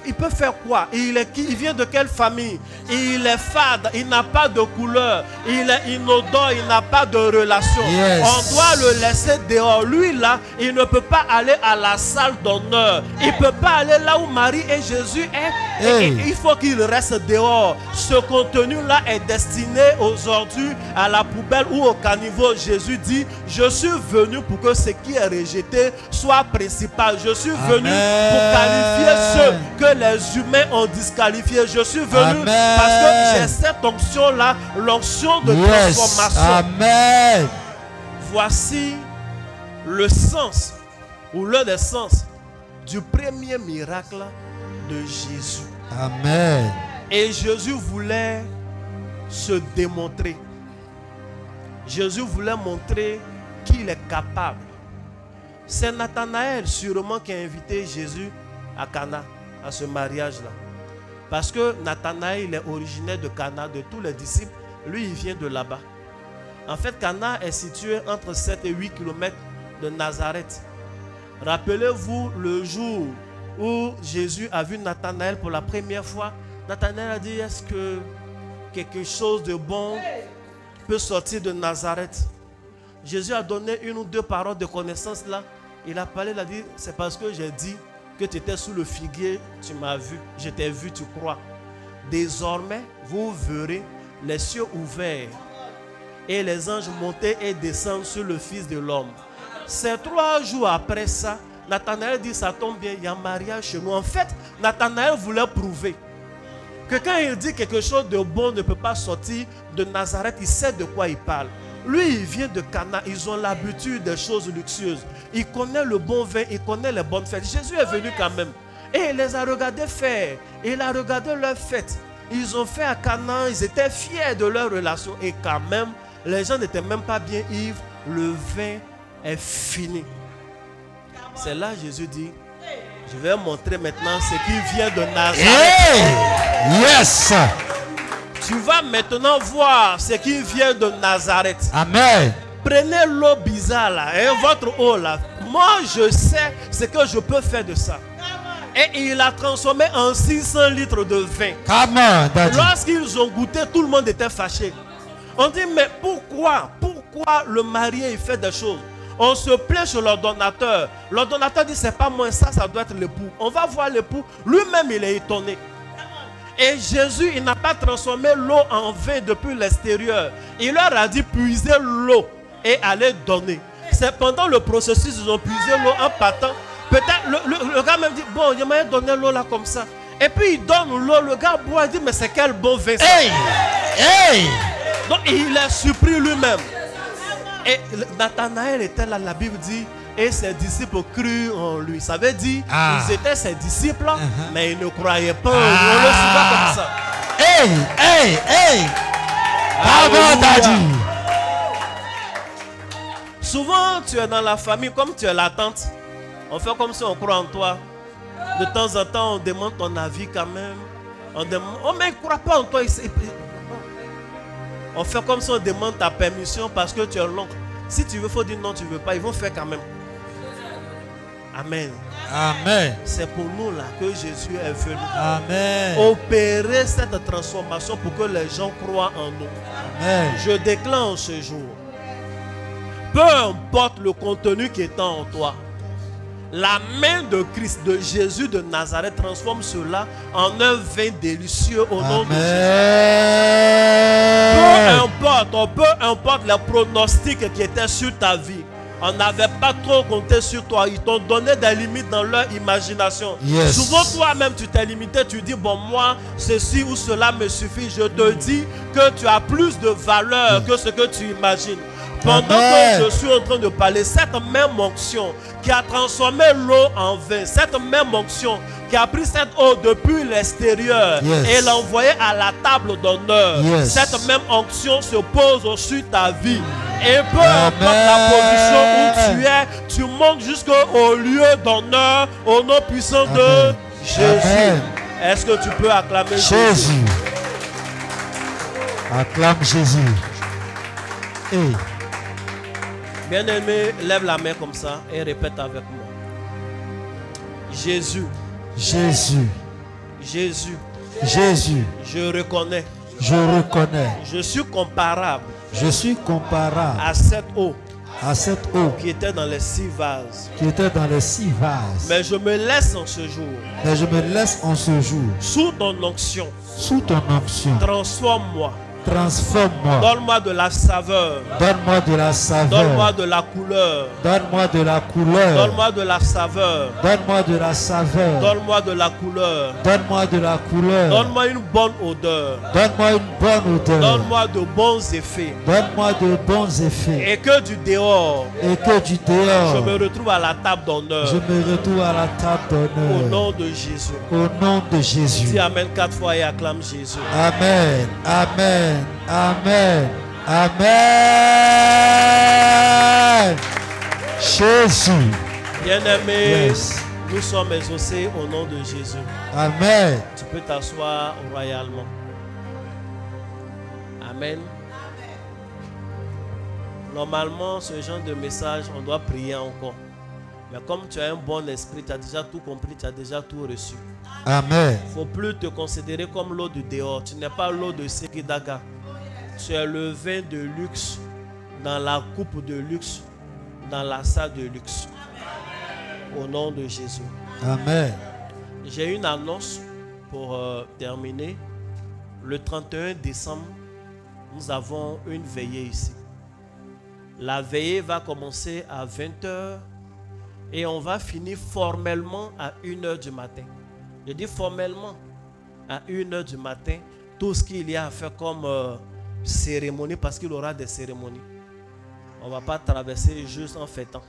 il peut faire quoi? Il vient de quelle famille? Il est fade, il n'a pas de couleur, il est inodore, il n'a pas de relation. Yes. On doit le laisser dehors. Lui là, il ne peut pas aller à la salle d'honneur. Il ne peut pas aller là où Marie et Jésus est. Et il faut qu'il reste dehors. Ce contenu-là est destiné aujourd'hui à la poubelle ou au caniveau. Jésus dit, je suis venu pour que ce qui est rejeté soit principal. Je suis venu pour qualifier ceux que les humains ont disqualifiés. Je suis venu parce que j'ai cette onction-là, l'onction de transformation. Amen. Voici le sens ou leur naissance du premier miracle de Jésus. Amen. Et Jésus voulait se démontrer. Jésus voulait montrer qu'il est capable. C'est Nathanaël sûrement qui a invité Jésus à Cana, à ce mariage-là. Parce que Nathanaël il est originaire de Cana, de tous les disciples. Lui, il vient de là-bas. En fait, Cana est situé entre 7 et 8 km de Nazareth. Rappelez-vous le jour où Jésus a vu Nathanaël pour la première fois. Nathanaël a dit, est-ce que quelque chose de bon peut sortir de Nazareth? Jésus a donné une ou deux paroles de connaissance là. Il a parlé, il a dit, c'est parce que j'ai dit que tu étais sous le figuier, tu m'as vu, je t'ai vu, tu crois. Désormais, vous verrez les cieux ouverts et les anges monter et descendre sur le Fils de l'homme. C'est 3 jours après ça, Nathanaël dit, ça tombe bien, il y a un mariage chez nous. En fait, Nathanaël voulait prouver que quand il dit quelque chose de bon ne peut pas sortir de Nazareth, il sait de quoi il parle. Lui, il vient de Cana, ils ont l'habitude des choses luxueuses. Il connaît le bon vin, il connaît les bonnes fêtes. Jésus est venu quand même. Et il les a regardés faire. Il a regardé leurs fêtes. Ils ont fait à Cana, ils étaient fiers de leur relation. Et quand même, les gens n'étaient même pas bien ivres. Le vin est fini. C'est là Jésus dit, je vais montrer maintenant ce qui vient de Nazareth. Hey! Yes! Tu vas maintenant voir ce qui vient de Nazareth. Amen. Prenez l'eau bizarre là, hein, votre eau là. Moi, je sais ce que je peux faire de ça. Et il a transformé en 600 litres de vin. Lorsqu'ils ont goûté, tout le monde était fâché. On dit, mais pourquoi le marié il fait des choses? On se plaint sur l'ordonnateur. L'ordonnateur dit, c'est pas moi, ça doit être l'époux. On va voir l'époux. Lui-même, il est étonné. Et Jésus, il n'a pas transformé l'eau en vin depuis l'extérieur. Il leur a dit, puisez l'eau et allez donner. C'est pendant le processus, ils ont puisé l'eau en partant. Peut-être, le gars même dit, bon, il m'a donné l'eau là comme ça. Et puis il donne l'eau, le gars boit, il dit, mais c'est quel bon vin ça. Hey! Hey! Donc il est surpris lui-même. Et Nathanaël était là, la Bible dit, et ses disciples crurent en lui. Ça veut dire, ils étaient ses disciples, mais ils ne croyaient pas. On le suivait comme ça. Hey, hey, hey! Bravo, Daddy! Souvent, tu es dans la famille, comme tu es la tante. On fait comme si on croit en toi. De temps en temps, on demande ton avis quand même. On demande, oh mais il ne croit pas en toi. On fait comme si on demande ta permission parce que tu es l'oncle. Si tu veux, il faut dire non, tu ne veux pas. Ils vont faire quand même. Amen. Amen. C'est pour nous là que Jésus est venu. Amen. Opérer cette transformation pour que les gens croient en nous. Amen. Je déclenche ce jour. Peu importe le contenu qui est en toi, la main de Christ, de Jésus de Nazareth, transforme cela en un vin délicieux au nom de Jésus. Peu importe les pronostics qui étaient sur ta vie. On n'avait pas trop compté sur toi. Ils t'ont donné des limites dans leur imagination. Yes. Souvent, toi-même, tu t'es limité. Tu dis, bon, moi, ceci ou cela me suffit. Je te dis que tu as plus de valeur que ce que tu imagines. Pendant que je suis en train de parler, cette même onction qui a transformé l'eau en vin, cette même onction qui a pris cette eau depuis l'extérieur et l'a envoyée à la table d'honneur, cette même onction se pose au-dessus de ta vie. Et peu importe la position où tu es, tu montes jusqu'au lieu d'honneur au nom puissant de Jésus. Est-ce que tu peux acclamer Jésus? Acclame Jésus. Hey. Bien-aimé, lève la main comme ça et répète avec moi. Jésus. Jésus. Jésus. Jésus. Je reconnais. Je reconnais. Je suis comparable. Je suis comparable à cette eau. À cette eau qui était dans les 6 vases. Qui était dans les 6 vases. Mais je me laisse en ce jour. Mais je me laisse en ce jour. Sous ton onction. Sous ton onction. Transforme-moi. Transforme-moi. Donne-moi de la saveur. Donne-moi de la saveur. Donne-moi de la couleur. Donne-moi de la couleur. Donne-moi de la saveur. Donne-moi de la saveur. Donne-moi de la couleur. Donne-moi de la couleur. Donne-moi une bonne odeur. Donne-moi une bonne odeur. Donne-moi de bons effets. Donne-moi de bons effets. Et que du dehors, Et que du dehors, je me retrouve à la table d'honneur. je me retrouve à la table d'honneur. Au nom de Jésus. Au nom de Jésus. Dis Amen 4 fois et acclame Jésus. Amen. Amen. Amen. Amen. Jésus. Bien-aimé, Yes. nous sommes exaucés au nom de Jésus. Amen. Tu peux t'asseoir royalement. Amen. Normalement, ce genre de message, on doit prier encore. Mais comme tu as un bon esprit, tu as déjà tout compris, tu as déjà tout reçu. Amen. Il ne faut plus te considérer comme l'eau du dehors. Tu n'es pas l'eau de Sekidaga. Tu es le vin de luxe dans la coupe de luxe, dans la salle de luxe. Au nom de Jésus. Amen. J'ai une annonce pour terminer. Le 31 décembre, nous avons une veillée ici. La veillée va commencer à 20h et on va finir formellement à 1h du matin. Je dis formellement à 1h du matin, tout ce qu'il y a à faire comme cérémonie, parce qu'il y aura des cérémonies. On ne va pas traverser juste en fêtant.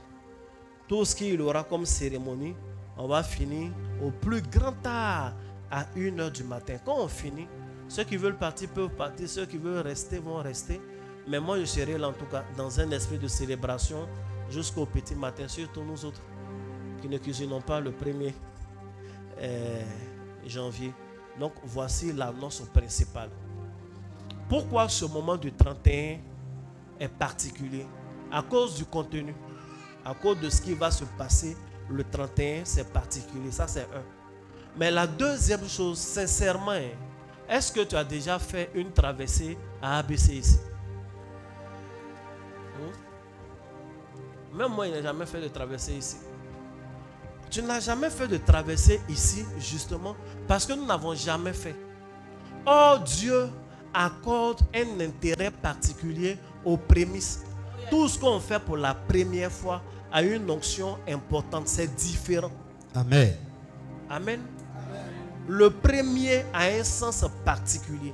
Tout ce qu'il y aura comme cérémonie, on va finir au plus grand tard à 1h du matin. Quand on finit, ceux qui veulent partir peuvent partir, ceux qui veulent rester vont rester. Mais moi, je serai là en tout cas dans un esprit de célébration jusqu'au petit matin, surtout nous autres qui ne cuisinons pas le 1er janvier. Donc, voici l'annonce principale. Pourquoi ce moment du 31 est particulier? À cause du contenu, à cause de ce qui va se passer le 31, c'est particulier. Ça, c'est un. Mais la deuxième chose, sincèrement, est-ce que tu as déjà fait une traversée à ABC ici? Même moi, je n'ai jamais fait de traversée ici. Tu n'as jamais fait de traversée ici, justement, parce que nous n'avons jamais fait. Or, Dieu accorde un intérêt particulier aux prémices. Tout ce qu'on fait pour la première fois a une onction importante. C'est différent. Amen. Amen. Le premier a un sens particulier.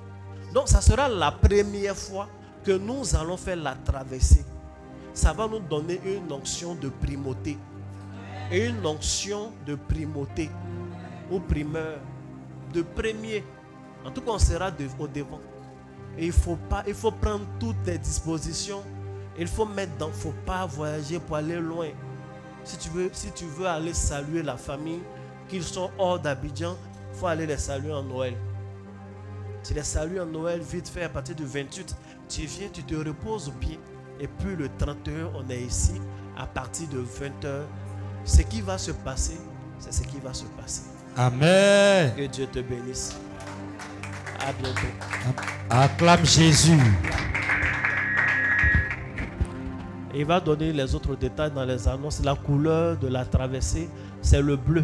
Donc, ça sera la première fois que nous allons faire la traversée. Ça va nous donner une onction de primauté. Et une onction de primauté ou primeur, de premier. En tout cas, on sera au devant. Et il faut prendre toutes les dispositions. Il faut mettre dans, il ne faut pas voyager pour aller loin. Si tu veux aller saluer la famille, qu'ils sont hors d'Abidjan, il faut aller les saluer en Noël. Tu les salues en Noël, vite fait, à partir du 28, tu viens, tu te reposes bien. Et puis le 31, on est ici, à partir de 20h. Ce qui va se passer, c'est ce qui va se passer. Amen. Que Dieu te bénisse. À bientôt. Acclame Jésus. Il va donner les autres détails dans les annonces. La couleur de la traversée, c'est le bleu.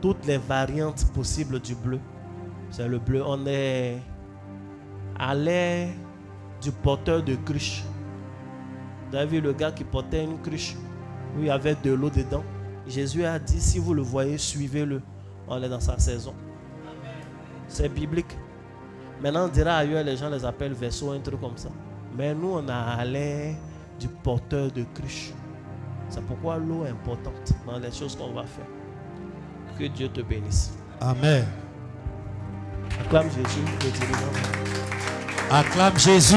Toutes les variantes possibles du bleu, c'est le bleu. On est à l'ère du porteur de cruche. Vous avez vu le gars qui portait une cruche où il y avait de l'eau dedans. Jésus a dit, si vous le voyez, suivez-le. On est dans sa saison. C'est biblique. Maintenant, on dira ailleurs, les gens les appellent vaisseaux, un truc comme ça. Mais nous, on a à l'ère du porteur de cruche. C'est pourquoi l'eau est importante dans les choses qu'on va faire. Que Dieu te bénisse. Amen. Acclame Jésus, le dirigeant. Acclame Jésus.